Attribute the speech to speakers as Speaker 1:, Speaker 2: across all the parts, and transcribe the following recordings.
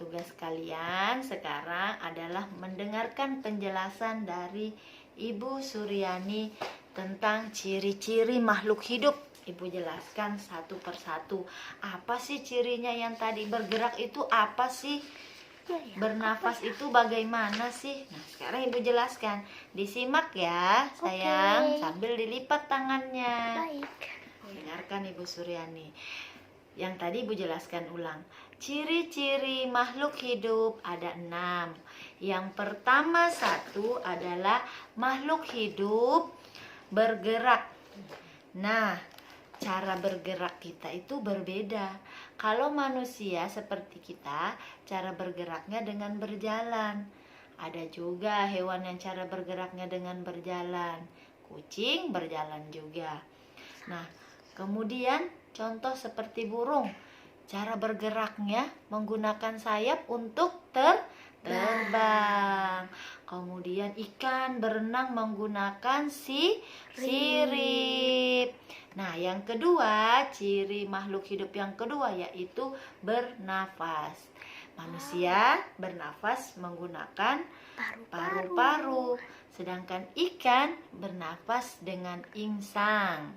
Speaker 1: tugas kalian sekarang adalah mendengarkan penjelasan dari Ibu Suryani tentang ciri-ciri makhluk hidup. Ibu jelaskan satu persatu. Apa sih cirinya yang tadi bergerak itu apa sih? Bernafas itu bagaimana sih? Nah, sekarang Ibu jelaskan. Disimak ya, sayang, sambil dilipat tangannya.
Speaker 2: Baik.
Speaker 1: Dengarkan Ibu Suryani. Yang tadi Ibu jelaskan ulang. Ciri-ciri makhluk hidup ada 6. Yang pertama satu adalah makhluk hidup bergerak. Nah, cara bergerak kita itu berbeda. Kalau manusia seperti kita, cara bergeraknya dengan berjalan. Ada juga hewan yang cara bergeraknya dengan berjalan. Kucing berjalan juga. Nah, kemudian contoh seperti burung. Cara bergeraknya menggunakan sayap untuk terbang. Kemudian ikan berenang menggunakan sirip. Nah, yang kedua, ciri makhluk hidup yang kedua yaitu bernafas. Manusia bernafas menggunakan paru-paru, sedangkan ikan bernafas dengan insang.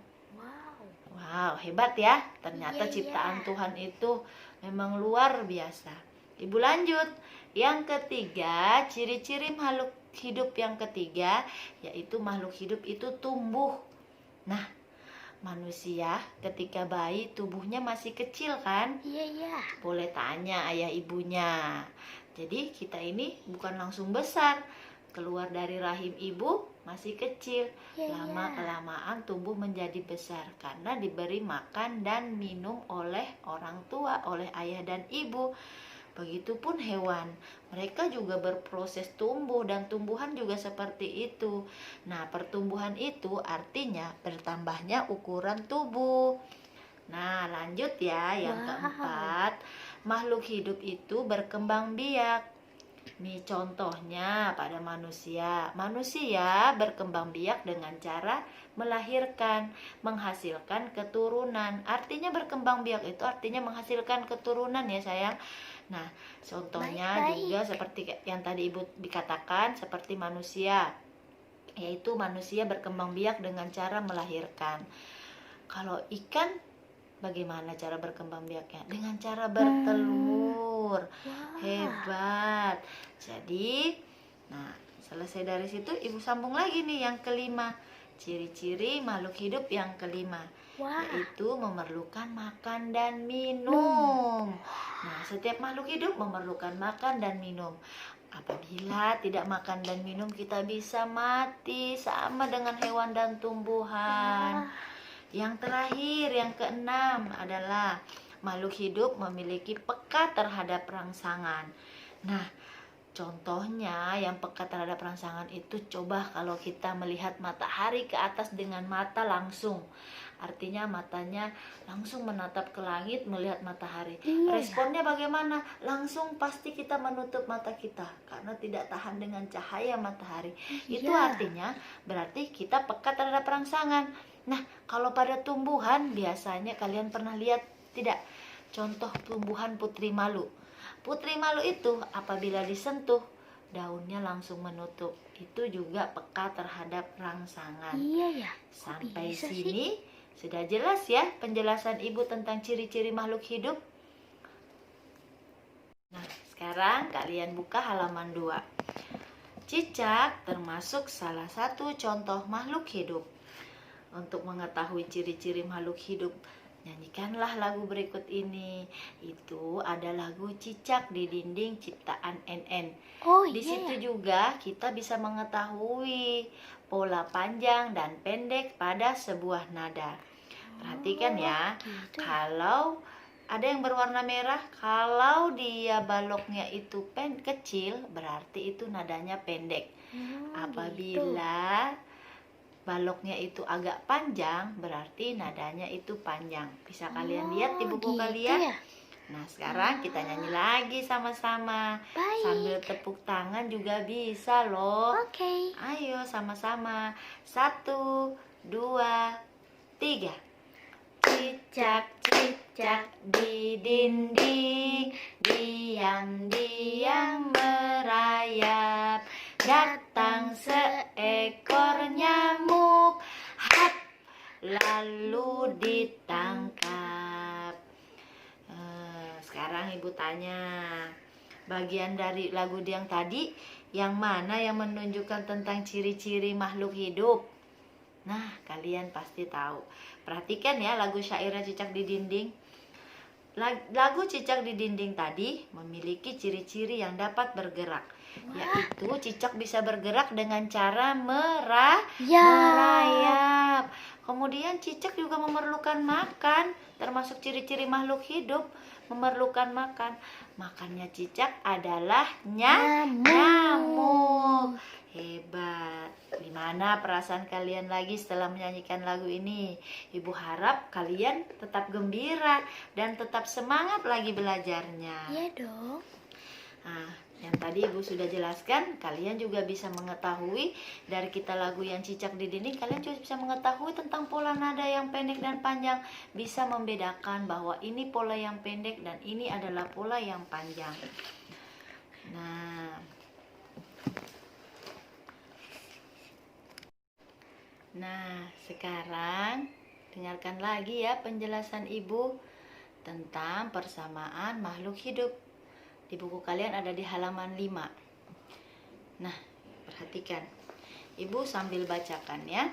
Speaker 1: Wow, hebat ya. Ternyata ciptaan Tuhan itu memang luar biasa. Ibu lanjut. Yang ketiga, ciri-ciri makhluk hidup yang ketiga yaitu makhluk hidup itu tumbuh. Nah, manusia ketika bayi tubuhnya masih kecil kan?
Speaker 2: Iya.
Speaker 1: Boleh tanya ayah ibunya. Jadi kita ini bukan langsung besar. Keluar dari rahim ibu masih kecil. Lama-kelamaan tumbuh menjadi besar karena diberi makan dan minum oleh orang tua, oleh ayah dan ibu. Begitupun hewan, mereka juga berproses tumbuh dan tumbuhan juga seperti itu. Nah, pertumbuhan itu artinya bertambahnya ukuran tubuh. Nah, lanjut ya, yang keempat, makhluk hidup itu berkembang biak. Nih contohnya pada manusia. Manusia berkembang biak dengan cara melahirkan, menghasilkan keturunan. Artinya berkembang biak itu artinya menghasilkan keturunan ya sayang. Nah, contohnya juga seperti yang tadi Ibu dikatakan seperti manusia, yaitu manusia berkembang biak dengan cara melahirkan. Kalau ikan, bagaimana cara berkembang biaknya? Dengan cara bertelur. Hebat. Jadi, nah, selesai dari situ Ibu sambung lagi nih yang kelima. Ciri-ciri makhluk hidup yang kelima, yaitu memerlukan makan dan minum. Nah, setiap makhluk hidup memerlukan makan dan minum. Apabila tidak makan dan minum, kita bisa mati sama dengan hewan dan tumbuhan. Yang terakhir, yang keenam adalah makhluk hidup memiliki peka terhadap rangsangan. Nah, contohnya yang peka terhadap rangsangan itu coba kalau kita melihat matahari ke atas dengan mata langsung. Artinya matanya langsung menatap ke langit melihat matahari. Responnya bagaimana? Langsung pasti kita menutup mata kita karena tidak tahan dengan cahaya matahari. Itu artinya berarti kita peka terhadap rangsangan. Nah, kalau pada tumbuhan biasanya kalian pernah lihat tidak? Contoh tumbuhan putri malu. Putri malu itu apabila disentuh daunnya langsung menutup. Itu juga peka terhadap rangsangan.
Speaker 2: Iya ya.
Speaker 1: Sampai sini sudah jelas ya penjelasan Ibu tentang ciri-ciri makhluk hidup? Nah, sekarang kalian buka halaman 2. Cicak termasuk salah satu contoh makhluk hidup. Untuk mengetahui ciri-ciri makhluk hidup, nyanyikanlah lagu berikut ini. Itu ada lagu Cicak di Dinding ciptaan NN. Di situ juga kita bisa mengetahui pola panjang dan pendek pada sebuah nada. Perhatikan ya, kalau ada yang berwarna merah, kalau dia baloknya itu kecil, berarti itu nadanya pendek. Apabila baloknya itu agak panjang, berarti nadanya itu panjang. Bisa kalian lihat di buku kalian? Nah, sekarang kita nyanyi lagi sama-sama. Sambil tepuk tangan juga bisa loh. Ayo sama-sama. 1, 2, 3. Cicak, cicak di dinding, dia diam merayap, datang seekor nyamuk, hap, lalu ditangkap. Sekarang ibu tanya, bagian dari lagu yang tadi yang mana yang menunjukkan tentang ciri-ciri makhluk hidup? Nah, kalian pasti tahu. Perhatikan ya lagu syairnya Cicak di Dinding. Lagu Cicak di Dinding tadi memiliki ciri-ciri yang dapat bergerak, yaitu cicak bisa bergerak dengan cara merayap. Kemudian cicak juga memerlukan makan, termasuk ciri-ciri makhluk hidup memerlukan makan. Makannya cicak adalah nyamuk. Hebat. Gimana perasaan kalian lagi setelah menyanyikan lagu ini? Ibu harap kalian tetap gembira dan tetap semangat lagi belajarnya.
Speaker 2: Iya dong.
Speaker 1: Nah, yang tadi ibu sudah jelaskan, kalian juga bisa mengetahui dari kita lagu yang Cicak di Dinding, kalian juga bisa mengetahui tentang pola nada yang pendek dan panjang, bisa membedakan bahwa ini pola yang pendek dan ini adalah pola yang panjang. Nah, sekarang dengarkan lagi ya penjelasan ibu tentang persamaan makhluk hidup. Di buku kalian ada di halaman 5. Nah, perhatikan. Ibu sambil bacakan ya.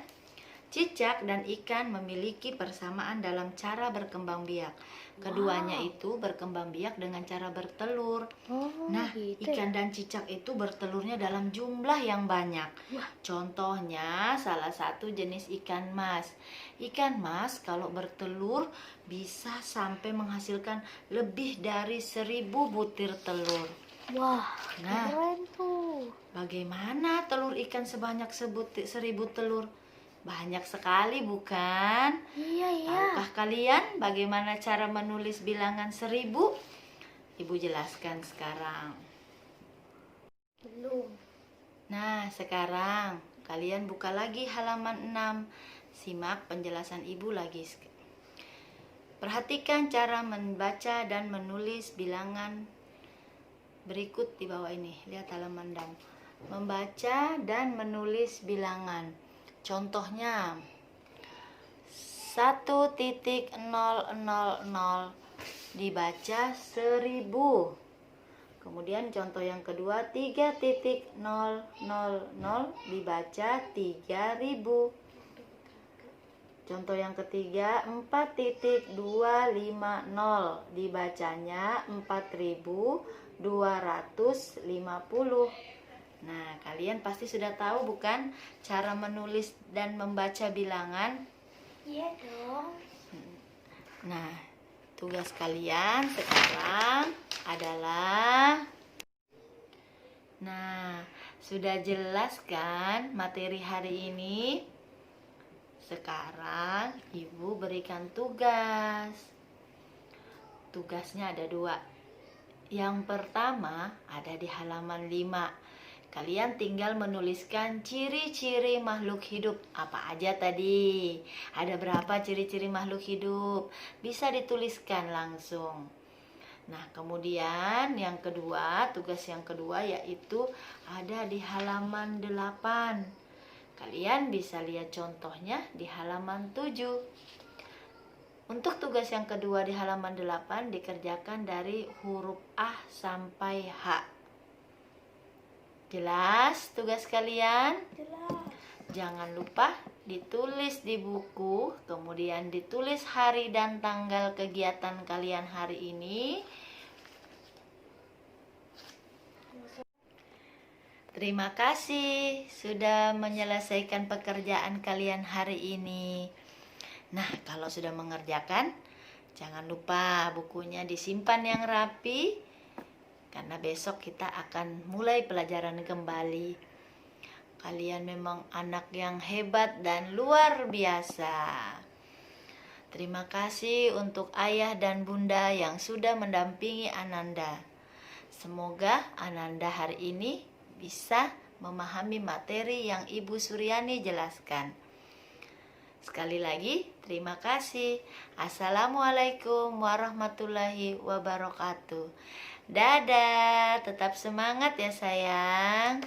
Speaker 1: Cicak dan ikan memiliki persamaan dalam cara berkembang biak. Keduanya itu berkembang biak dengan cara bertelur. Nah,
Speaker 2: gitu
Speaker 1: ikan dan cicak itu bertelurnya dalam jumlah yang banyak. Contohnya salah satu jenis ikan mas. Ikan mas kalau bertelur bisa sampai menghasilkan lebih dari 1000 butir telur.
Speaker 2: Wah,
Speaker 1: Nah,
Speaker 2: keren tuh.
Speaker 1: bagaimana telur ikan sebanyak 1000 telur? Banyak sekali bukan?
Speaker 2: Iya.
Speaker 1: Tahukah kalian bagaimana cara menulis bilangan 1000? Ibu jelaskan sekarang.
Speaker 2: Belum.
Speaker 1: Nah, sekarang kalian buka lagi halaman 6. Simak penjelasan ibu lagi. Perhatikan cara membaca dan menulis bilangan berikut di bawah ini. Lihat halaman 6. Membaca dan menulis bilangan. Contohnya 1.000 dibaca 1000. Kemudian contoh yang kedua 3.000 dibaca 3000. Contoh yang ketiga 4.250 dibacanya 4250. Nah, kalian pasti sudah tahu bukan cara menulis dan membaca bilangan?
Speaker 2: Iya dong.
Speaker 1: Nah, tugas kalian sekarang adalah, nah, sudah jelas kan materi hari ini? Sekarang ibu berikan tugas. Tugasnya ada 2. Yang pertama ada di halaman 5. Kalian tinggal menuliskan ciri-ciri makhluk hidup. Apa aja tadi? Ada berapa ciri-ciri makhluk hidup? Bisa dituliskan langsung. Nah, kemudian yang kedua, tugas yang kedua yaitu ada di halaman 8. Kalian bisa lihat contohnya di halaman 7. Untuk tugas yang kedua di halaman 8 dikerjakan dari huruf A sampai H. Jelas tugas kalian?
Speaker 2: Jelas.
Speaker 1: Jangan lupa ditulis di buku, kemudian ditulis hari dan tanggal kegiatan kalian hari ini. Terima kasih sudah menyelesaikan pekerjaan kalian hari ini. Nah, kalau sudah mengerjakan, jangan lupa bukunya disimpan yang rapi, karena besok kita akan mulai pelajaran kembali. Kalian memang anak yang hebat dan luar biasa. Terima kasih untuk ayah dan bunda yang sudah mendampingi Ananda. Semoga Ananda hari ini bisa memahami materi yang Ibu Suryani jelaskan. Sekali lagi, terima kasih. Assalamualaikum warahmatullahi wabarakatuh. Dadah, tetap semangat ya sayang.